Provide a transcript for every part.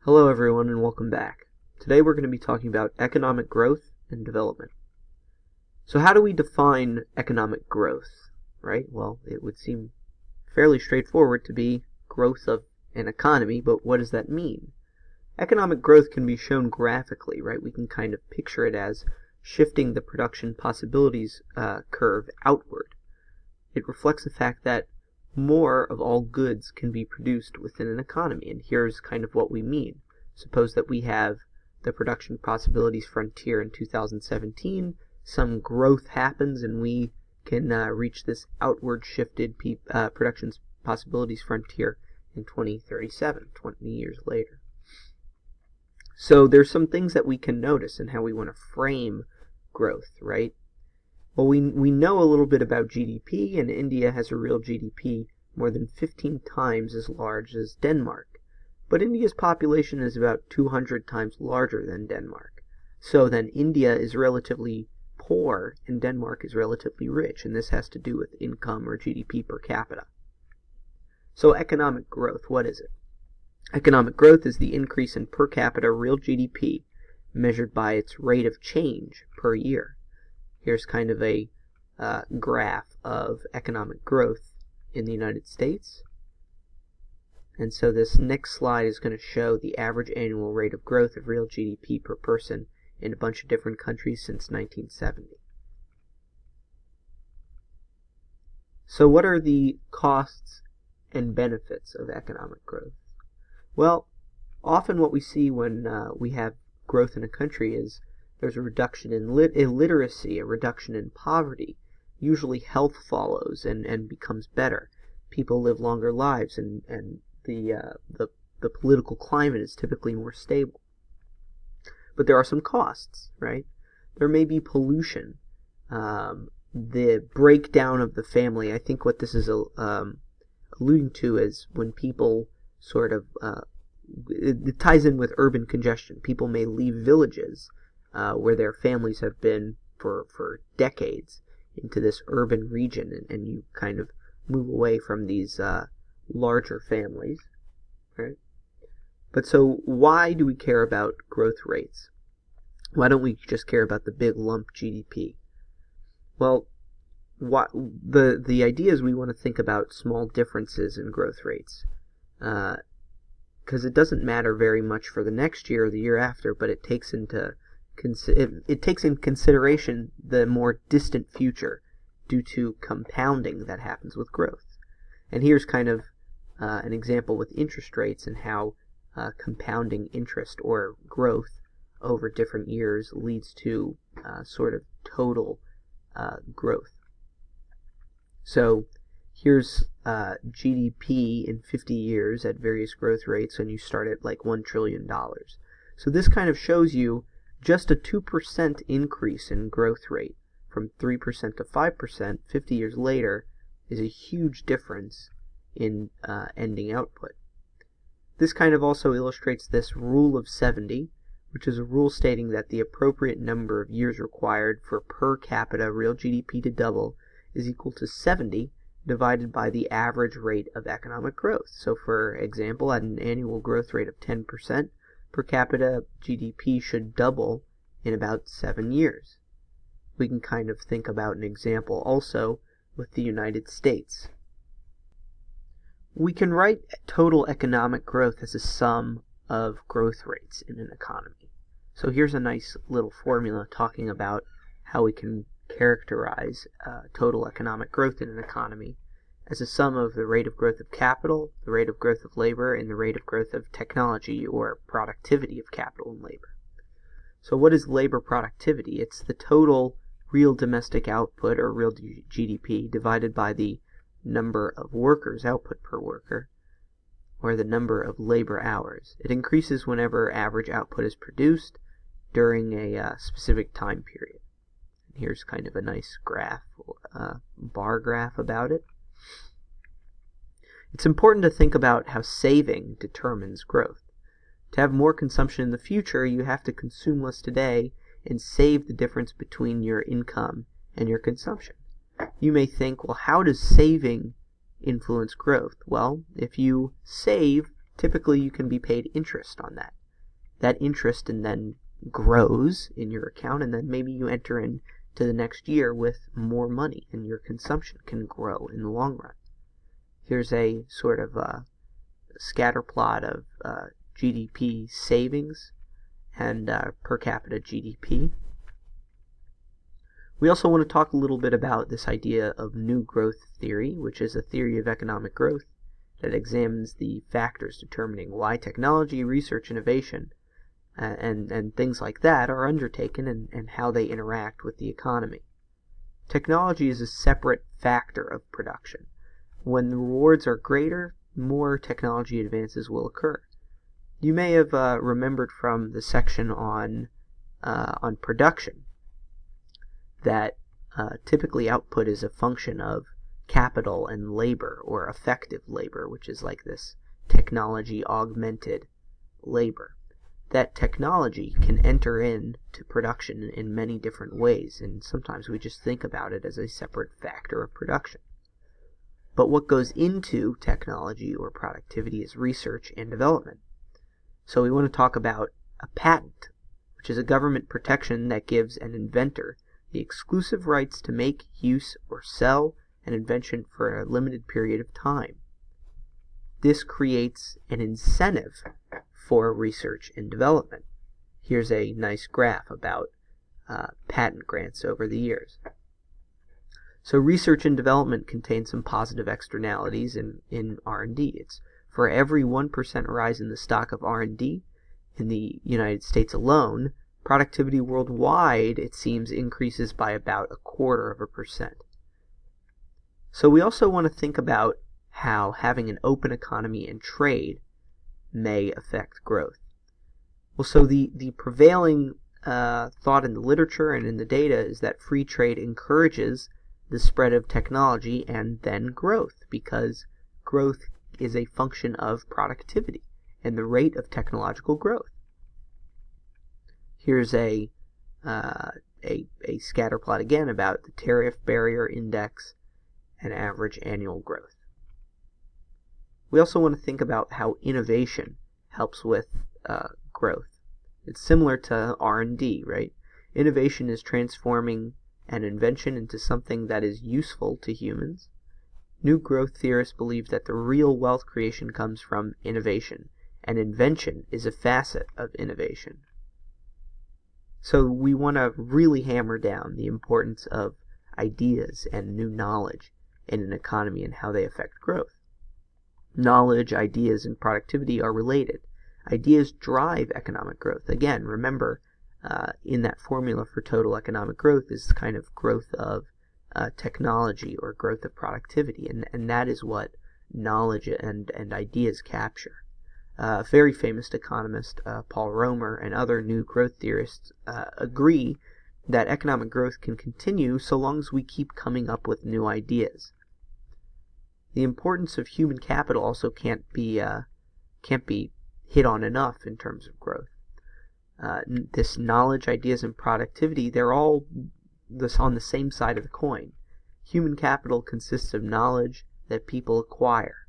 Hello everyone and welcome back. Today we're going to be talking about economic growth and development. So how do we define economic growth, right? Well, it would seem fairly straightforward to be growth of an economy, but what does that mean? Economic growth can be shown graphically, right? We can kind of picture it as shifting the production possibilities curve outward. It reflects the fact that more of all goods can be produced within an economy, and here's kind of what we mean. Suppose that we have the production possibilities frontier in 2017, some growth happens and we can reach this outward shifted production possibilities frontier in 2037, 20 years later. So there's some things that we can notice in how we want to frame growth, right? Well, we know a little bit about GDP, and India has a real GDP more than 15 times as large as Denmark. But India's population is about 200 times larger than Denmark. So then India is relatively poor and Denmark is relatively rich, and this has to do with income or GDP per capita. So economic growth, what is it? Economic growth is the increase in per capita real GDP measured by its rate of change per year. Here's kind of a graph of economic growth in the United States. And so this next slide is going to show the average annual rate of growth of real GDP per person in a bunch of different countries since 1970. So what are the costs and benefits of economic growth? Well, often what we see when we have growth in a country is there's a reduction in illiteracy, a reduction in poverty. Usually health follows and becomes better. People live longer lives, and the political climate is typically more stable. But there are some costs, right? There may be pollution, the breakdown of the family. I think what this is alluding to is when people sort of, it ties in with urban congestion. People may leave villages where their families have been for decades into this urban region, and you kind of move away from these larger families, right? But so why do we care about growth rates? Why don't we just care about the big lump GDP? Well, the idea is we want to think about small differences in growth rates, because it doesn't matter very much for the next year or the year after, but it takes in consideration the more distant future due to compounding that happens with growth. And here's kind of an example with interest rates and how compounding interest or growth over different years leads to sort of total growth. So here's GDP in 50 years at various growth rates, and you start at like $1 trillion. So this kind of shows you just a 2% increase in growth rate from 3% to 5% 50 years later is a huge difference in ending output. This kind of also illustrates this rule of 70, which is a rule stating that the appropriate number of years required for per capita real GDP to double is equal to 70 divided by the average rate of economic growth. So for example, at an annual growth rate of 10%, per capita GDP should double in about 7 years. We can kind of think about an example also with the United States. We can write total economic growth as a sum of growth rates in an economy. So here's a nice little formula talking about how we can characterize total economic growth in an economy as a sum of the rate of growth of capital, the rate of growth of labor, and the rate of growth of technology or productivity of capital and labor. So what is labor productivity? It's the total real domestic output or real GDP divided by the number of workers, output per worker, or the number of labor hours. It increases whenever average output is produced during a specific time period. And here's kind of a nice graph, bar graph about it. It's important to think about how saving determines growth. To have more consumption in the future, you have to consume less today and save the difference between your income and your consumption. You may think, well, how does saving influence growth? Well, if you save typically you can be paid interest on that. That interest and then grows in your account, and then maybe you enter into the next year with more money, and your consumption can grow in the long run. Here's a sort of scatter plot of GDP savings and per capita GDP. We also want to talk a little bit about this idea of new growth theory, which is a theory of economic growth that examines the factors determining why technology, research, innovation, and things like that are undertaken and how they interact with the economy. Technology is a separate factor of production. When the rewards are greater, more technology advances will occur. You may have remembered from the section on production that typically output is a function of capital and labor, or effective labor, which is like this technology-augmented labor. That technology can enter into production in many different ways, and sometimes we just think about it as a separate factor of production. But what goes into technology or productivity is research and development. So we want to talk about a patent, which is a government protection that gives an inventor the exclusive rights to make, use, or sell an invention for a limited period of time. This creates an incentive for research and development. Here's a nice graph about patent grants over the years. So research and development contains some positive externalities in R&D. It's for every 1% rise in the stock of R&D in the United States alone, productivity worldwide, it seems, increases by about 0.25%. So we also want to think about how having an open economy and trade may affect growth. Well, so the prevailing thought in the literature and in the data is that free trade encourages the spread of technology and then growth, because growth is a function of productivity and the rate of technological growth. Here's a scatter plot again about the tariff barrier index and average annual growth. We also want to think about how innovation helps with growth. It's similar to R&D, right? Innovation is transforming an invention into something that is useful to humans. New growth theorists believe that the real wealth creation comes from innovation, and invention is a facet of innovation. So we want to really hammer down the importance of ideas and new knowledge in an economy and how they affect growth. Knowledge, ideas, and productivity are related. Ideas drive economic growth. Again, remember, in that formula for total economic growth is kind of growth of technology or growth of productivity, and that is what knowledge and ideas capture. A very famous economist, Paul Romer, and other new growth theorists agree that economic growth can continue so long as we keep coming up with new ideas. The importance of human capital also can't be hit on enough in terms of growth. This knowledge, ideas, and productivity, they're all on the same side of the coin. Human capital consists of knowledge that people acquire.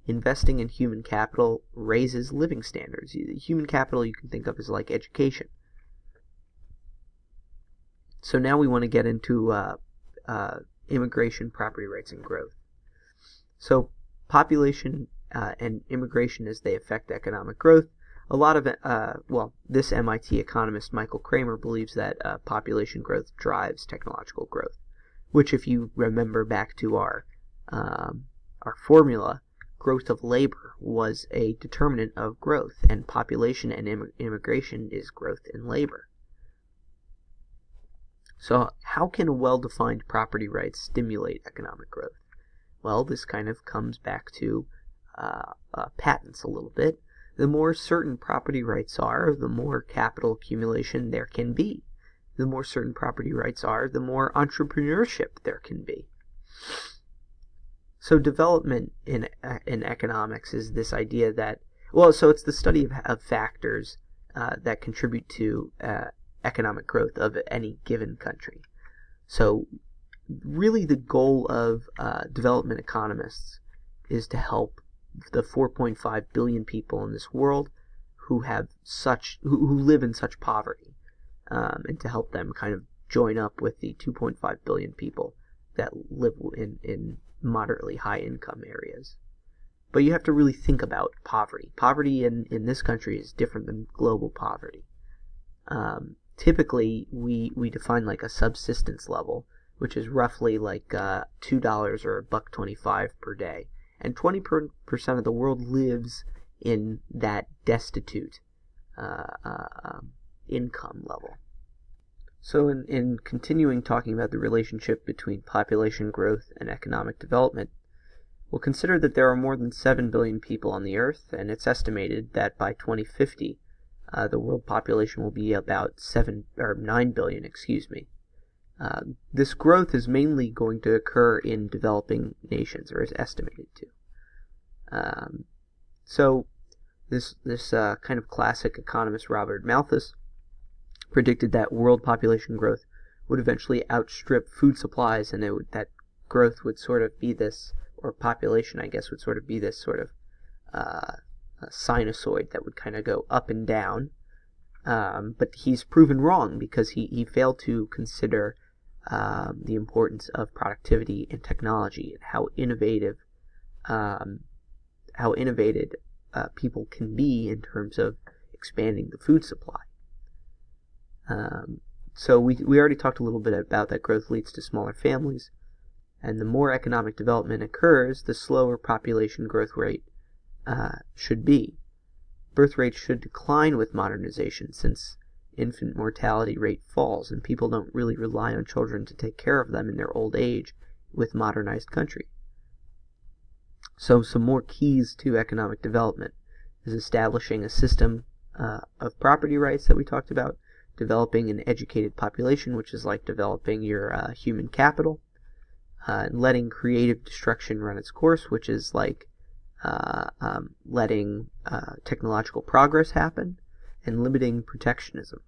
Investing in human capital raises living standards. Human capital you can think of as like education. So now we want to get into immigration, property rights, and growth. So population and immigration as they affect economic growth. A lot of this MIT economist Michael Kramer believes that population growth drives technological growth, which, if you remember back to our formula, growth of labor was a determinant of growth, and population and immigration is growth in labor. So how can a well-defined property right stimulate economic growth? Well, this kind of comes back to patents a little bit. The more certain property rights are, the more capital accumulation there can be. The more certain property rights are, the more entrepreneurship there can be. So development in economics is this idea that, so it's the study of factors that contribute to economic growth of any given country. So really the goal of development economists is to help the 4.5 billion people in this world who live in such poverty, and to help them kind of join up with the 2.5 billion people that live in moderately high income areas. But you have to really think about poverty. Poverty in this country is different than global poverty. Typically, we define like a subsistence level, which is roughly like $2 or $1.25 per day. And 20% of the world lives in that destitute income level. So in continuing talking about the relationship between population growth and economic development, we'll consider that there are more than 7 billion people on the Earth, and it's estimated that by 2050, the world population will be about 9 billion, This growth is mainly going to occur in developing nations, or is estimated to. So this kind of classic economist, Robert Malthus, predicted that world population growth would eventually outstrip food supplies, and that growth would sort of be this, or population, I guess, would sort of be this sort of a sinusoid that would kind of go up and down. But he's proven wrong, because he failed to consider the importance of productivity and technology, and how innovative people can be in terms of expanding the food supply. So we already talked a little bit about that growth leads to smaller families, and the more economic development occurs, the slower population growth rate should be. Birth rates should decline with modernization, since infant mortality rate falls, and people don't really rely on children to take care of them in their old age with modernized country. So some more keys to economic development is establishing a system of property rights that we talked about, developing an educated population, which is like developing your human capital, and letting creative destruction run its course, which is like letting technological progress happen, and limiting protectionism.